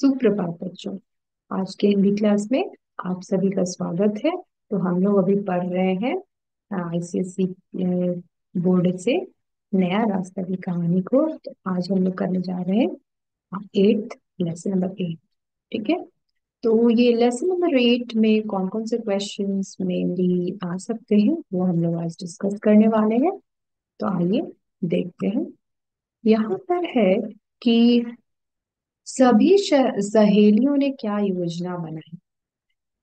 सुप्रभात बच्चों। आज के हिंदी क्लास में आप सभी का स्वागत है। तो हम लोग अभी पढ़ रहे हैं आईसीएसई बोर्ड से नया रास्ता की कहानी को। तो आज हम लोग करने जा रहे हैं एट्थ लेसन नंबर 8। ठीक है। तो ये लेसन नंबर 8 में कौन कौन से क्वेश्चंस मेनली आ सकते हैं वो हम लोग आज डिस्कस करने वाले हैं। तो आइए देखते हैं। यहाँ पर है कि सभी सहेलियों ने क्या योजना बनाई।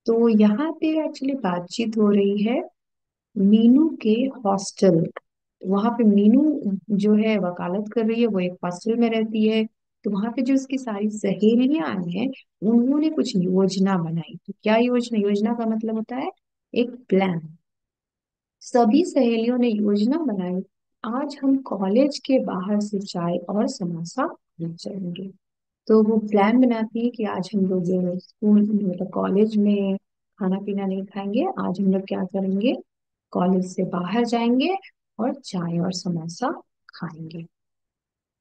तो यहाँ पे एक्चुअली बातचीत हो रही है मीनू के हॉस्टल। वहां पे मीनू जो है वकालत कर रही है, वो एक हॉस्टल में रहती है। तो वहां पे जो उसकी सारी सहेलियां हैं उन्होंने कुछ योजना बनाई। तो क्या योजना, योजना का मतलब होता है एक प्लान। सभी सहेलियों ने योजना बनाई, आज हम कॉलेज के बाहर से चाय और समोसा ले चलेंगे। तो वो प्लान बनाती है कि आज हम लोग स्कूल मतलब कॉलेज में खाना पीना नहीं खाएंगे, आज हम लोग क्या करेंगे, कॉलेज से बाहर जाएंगे और चाय और समोसा खाएंगे।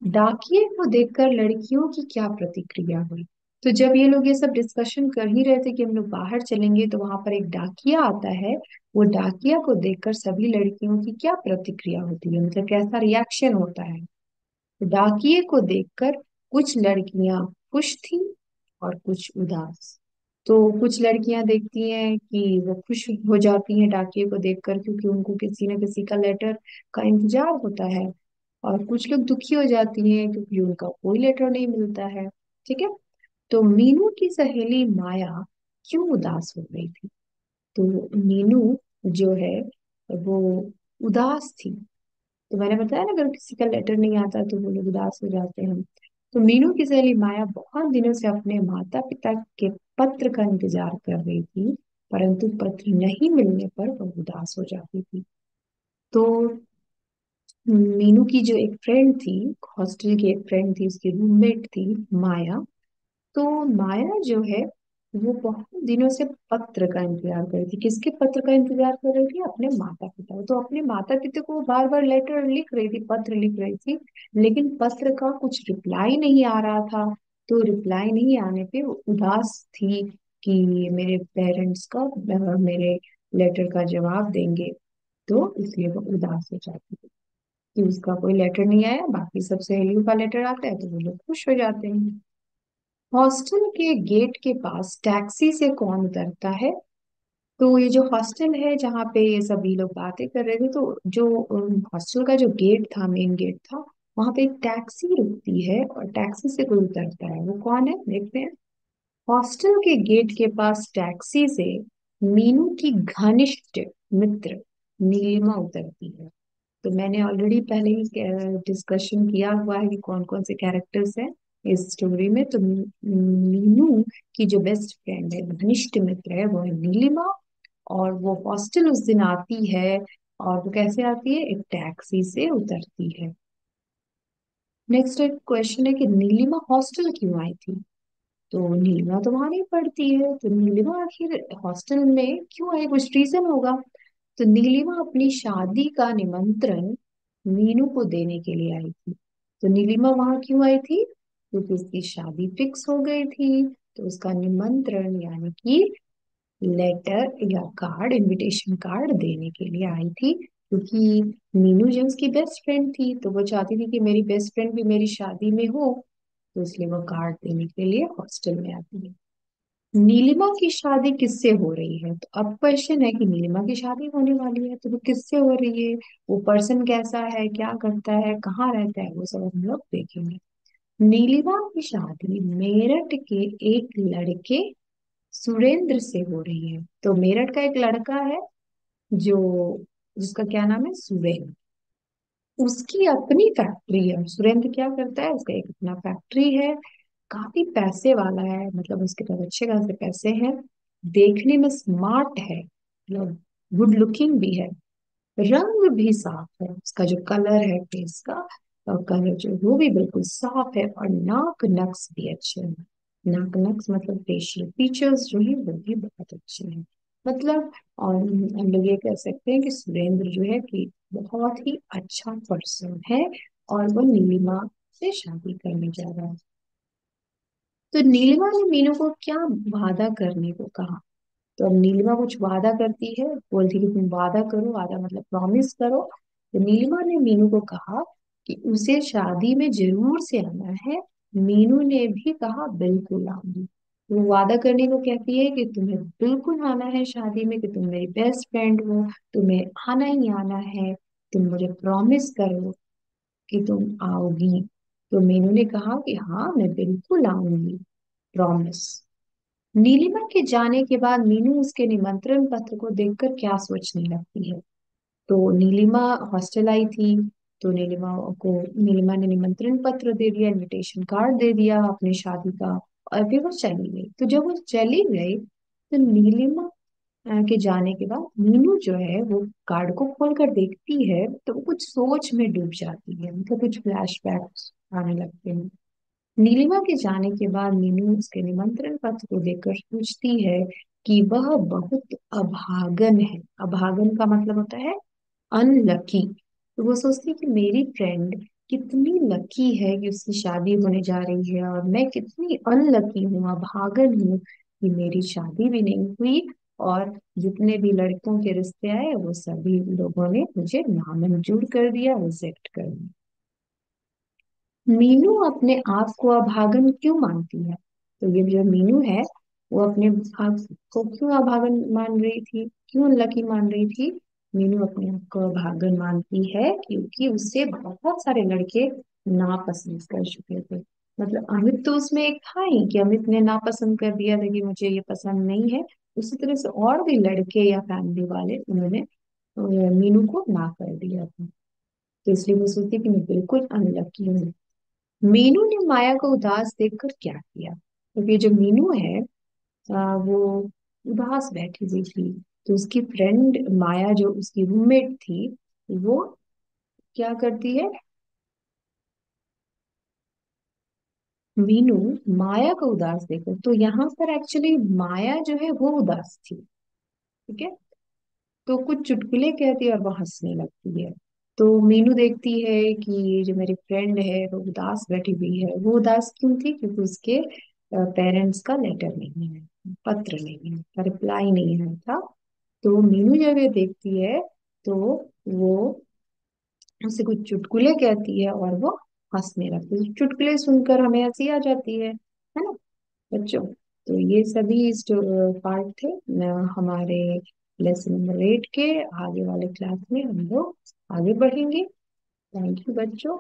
डाकिये को देखकर लड़कियों की क्या प्रतिक्रिया हुई। तो जब ये लोग ये सब डिस्कशन कर ही रहे थे कि हम लोग बाहर चलेंगे, तो वहां पर एक डाकिया आता है। वो डाकिया को देखकर सभी लड़कियों की क्या प्रतिक्रिया होती है, मतलब कैसा रिएक्शन होता है। डाकिये को देखकर कुछ लड़कियां खुश थी और कुछ उदास। तो कुछ लड़कियां देखती हैं कि वो खुश हो जाती हैं डाकिये को देखकर, क्योंकि उनको किसी न किसी का लेटर का इंतजार होता है। और कुछ लोग दुखी हो जाती हैं क्योंकि उनका कोई लेटर नहीं मिलता है। ठीक है। तो मीनू की सहेली माया क्यों उदास हो गई थी। तो मीनू जो है वो उदास थी। तो मैंने बताया ना, अगर किसी का लेटर नहीं आता तो वो लोग उदास हो जाते हैं। तो मीनू की सहेली माया बहुत दिनों से अपने माता पिता के पत्र का इंतजार कर रही थी, परंतु पत्र नहीं मिलने पर वह उदास हो जाती थी। तो मीनू की जो एक फ्रेंड थी, हॉस्टल की एक फ्रेंड थी, उसकी रूममेट थी माया। तो माया जो है वो बहुत दिनों से पत्र का इंतजार कर रही थी। किसके पत्र का इंतजार कर रही थी, अपने माता पिता। तो अपने माता पिता को बार बार लेटर लिख रही थी, पत्र लिख रही थी, लेकिन पत्र का कुछ रिप्लाई नहीं आ रहा था। तो रिप्लाई नहीं आने पे वो उदास थी कि मेरे पेरेंट्स का मेरे लेटर का जवाब देंगे। तो इसलिए वो उदास हो जाती है कि उसका कोई लेटर नहीं आया, बाकी सब सहेलियों का लेटर आता है तो वो लोग खुश हो जाते हैं। हॉस्टल के गेट के पास टैक्सी से कौन उतरता है। तो ये जो हॉस्टल है जहाँ पे ये सभी लोग बातें कर रहे थे, तो जो हॉस्टल का जो गेट था, मेन गेट था, वहां पे एक टैक्सी रुकती है और टैक्सी से कोई उतरता है। वो कौन है देखते हैं। हॉस्टल के गेट के पास टैक्सी से मीनू की घनिष्ठ मित्र नीलिमा उतरती है। तो मैंने ऑलरेडी पहले ही डिस्कशन किया हुआ है कि कौन कौन से कैरेक्टर्स हैं इस स्टोरी में। तो मीनू की जो बेस्ट फ्रेंड है, घनिष्ठ मित्र है, वो है नीलिमा। और वो हॉस्टल उस दिन आती है, और वो कैसे आती है, एक टैक्सी से उतरती है। नेक्स्ट एक क्वेश्चन है कि नीलिमा हॉस्टल क्यों आई थी। तो नीलिमा तो वहां नहीं पढ़ती है, तो नीलिमा आखिर हॉस्टल में क्यों आई, कुछ रीजन होगा। तो नीलिमा अपनी शादी का निमंत्रण मीनू को देने के लिए आई थी। तो नीलिमा वहां क्यों आई थी, क्योंकि उसकी शादी फिक्स हो गई थी। तो उसका निमंत्रण यानी कि लेटर या कार्ड, इनविटेशन कार्ड देने के लिए आई थी, क्योंकि मीनू जो उसकी बेस्ट फ्रेंड थी, तो वो चाहती थी कि मेरी बेस्ट फ्रेंड भी मेरी शादी में हो। तो इसलिए वो कार्ड देने के लिए हॉस्टल में आती है। नीलिमा की शादी किससे हो रही है। तो अब क्वेश्चन है कि नीलिमा की शादी होने वाली है, तो वो किससे हो रही है, वो पर्सन कैसा है, क्या करता है, कहाँ रहता है, वो सब हम लोग देखेंगे। नीलिमा की शादी मेरठ के एक लड़के सुरेंद्र से हो रही है। तो मेरठ का एक लड़का है जो, जिसका क्या नाम है, सुरेंद्र। उसकी अपनी फैक्ट्री है। सुरेंद्र क्या करता है, उसका एक अपना फैक्ट्री है। काफी पैसे वाला है, मतलब उसके पास अच्छे खासे पैसे हैं। देखने में स्मार्ट है, मतलब गुड लुकिंग भी है। रंग भी साफ है, उसका जो कलर है फेस का, और कलर जो वो भी बिल्कुल साफ है। और नाक नक्स भी अच्छे हैं। नाक नक्स मतलब फेशियल फीचर्स जो है वो भी बहुत अच्छे हैं। मतलब, और हम लोग ये कह सकते हैं कि सुरेंद्र जो है कि बहुत ही अच्छा पर्सन है, और वो नीलिमा से शादी करने जा रहा है। तो नीलिमा ने मीनू को क्या वादा करने को कहा। तो अब नीलिमा कुछ वादा करती है, बोलती है कि तुम वादा करो, वादा मतलब प्रॉमिस करो। तो नीलिमा ने मीनू को कहा कि उसे शादी में जरूर से आना है। मीनू ने भी कहा बिल्कुल आऊंगी। तो वो वादा करने को कहती है कि तुम्हें बिल्कुल आना है शादी में, कि तुम मेरी बेस्ट फ्रेंड हो, तुम्हें आना ही आना है, तुम मुझे प्रॉमिस करो कि तुम आओगी। तो मीनू ने कहा कि हाँ मैं बिल्कुल आऊंगी, प्रॉमिस। नीलिमा के जाने के बाद मीनू उसके निमंत्रण पत्र को देखकर क्या सोचने लगती है। तो नीलिमा हॉस्टल आई थी, तो नीलिमा ने निमंत्रण पत्र दे दिया, इनविटेशन कार्ड दे दिया अपनी शादी का, और फिर वो चली गई। तो जब वो चली गई तो नीलिमा के जाने के बाद मीनू जो है वो कार्ड को खोलकर देखती है, तो वो कुछ सोच में डूब जाती है, मतलब कुछ फ्लैशबैक्स आने लगते हैं। नीलिमा के जाने के बाद मीनू उसके निमंत्रण पत्र को देखकर सोचती है कि वह बहुत अभागन है। अभागन का मतलब होता है अनलकी। तो वो सोचती है कि मेरी फ्रेंड कितनी लकी है कि उसकी शादी होने जा रही है, और मैं कितनी अनलकी हूँ, अभागन हूँ कि मेरी शादी भी नहीं हुई, और जितने भी लड़कों के रिश्ते आए वो सभी लोगों ने मुझे नामंजूर कर दिया, रिजेक्ट कर दिया। मीनू अपने आप को अभागन क्यों मानती है। तो ये जो मीनू है वो अपने आप को क्यों अभागन मान रही थी, क्यों लकी मान रही थी। मीनू अपने आप को अभागन मानती है क्योंकि उससे बहुत सारे लड़के नापसंद कर चुके थे। मतलब अमित तो उसमें एक था ही कि अमित ने नापसंद कर दिया था कि मुझे ये पसंद नहीं है। उसी तरह से और भी लड़के या फैमिली वाले उन्होंने मीनू को ना कर दिया था। तो इसलिए वो सोचती कि मैं बिल्कुल अनलकी हूँ। मीनू ने माया को उदास देखकर क्या किया। क्योंकि जो मीनू है वो उदास बैठी हुई थी, तो उसकी फ्रेंड माया जो उसकी रूममेट थी वो क्या करती है। मीनू माया को उदास देखकर, तो यहाँ पर एक्चुअली माया जो है वो उदास थी, ठीक है। तो कुछ चुटकुले कहती है और वो हंसने लगती है। तो मीनू देखती है कि ये जो मेरी फ्रेंड है वो उदास बैठी हुई है। वो उदास क्यों थी, क्योंकि उसके पेरेंट्स का लेटर नहीं है, पत्र नहीं है, रिप्लाई नहीं आया था। तो मीनू जब ये देखती है तो वो उससे कुछ चुटकुले कहती है और वो हंसने लगती है। चुटकुले सुनकर हमें हंसी आ जाती है ना बच्चों। तो ये सभी पार्ट थे हमारे लेसन नंबर 8 के। आगे वाले क्लास में हम लोग आगे बढ़ेंगे। थैंक यू बच्चों।